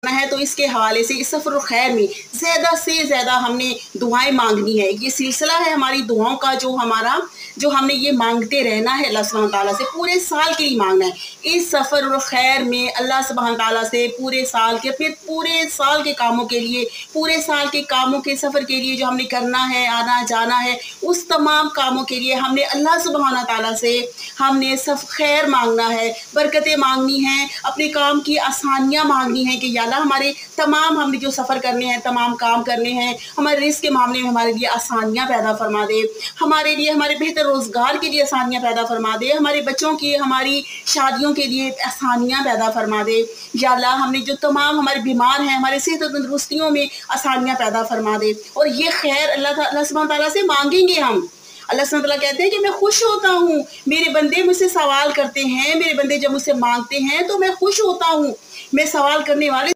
करना है, तो इसके हवाले से इस सफ़र खैर में ज़्यादा से ज़्यादा हमने दुआएं मांगनी है। ये सिलसिला है हमारी दुआओं का, जो हमने ये मांगते रहना है अल्लाह सुब्हान ताला से, पूरे साल के लिए मांगना है। इस सफ़र खैर में अल्लाह सुब्हान ताला से पूरे साल के, फिर पूरे साल के कामों के लिए, पूरे साल के कामों के सफ़र के लिए जो हमने करना है, आना जाना है, उस तमाम कामों के लिए हमने अल्लाह सुब्हान ताला से हमने सब खैर मांगना है, बरकतें मांगनी हैं, अपने काम की आसानियाँ मांगनी हैं कि या अल्लाह हमारे तमाम हमने जो सफ़र करने हैं, तमाम काम करने हैं, हमारे रिज़्क़ के मामले में हमारे लिए आसानियाँ पैदा फरमा दे, हमारे लिए हमारे बेहतर रोज़गार के लिए आसानियाँ पैदा फरमा दे, हमारे बच्चों की, हमारी शादियों के लिए आसानियाँ पैदा फरमा दे। या अल्लाह हमने जो तमाम हमारे बीमार हैं, हमारे सेहत और तंदुरुस्तियों में आसानियाँ पैदा फरमा दे। और ये खैर अल्लाह सुब्हान ताला से मांगेंगे हम। अल्लाह सुब्हान ताला कहते हैं कि मैं खुश होता हूँ, मेरे बंदे मुझसे सवाल करते हैं, मेरे बंदे जब मुझसे मांगते हैं तो मैं खुश होता हूँ। मैं सवाल करने वाले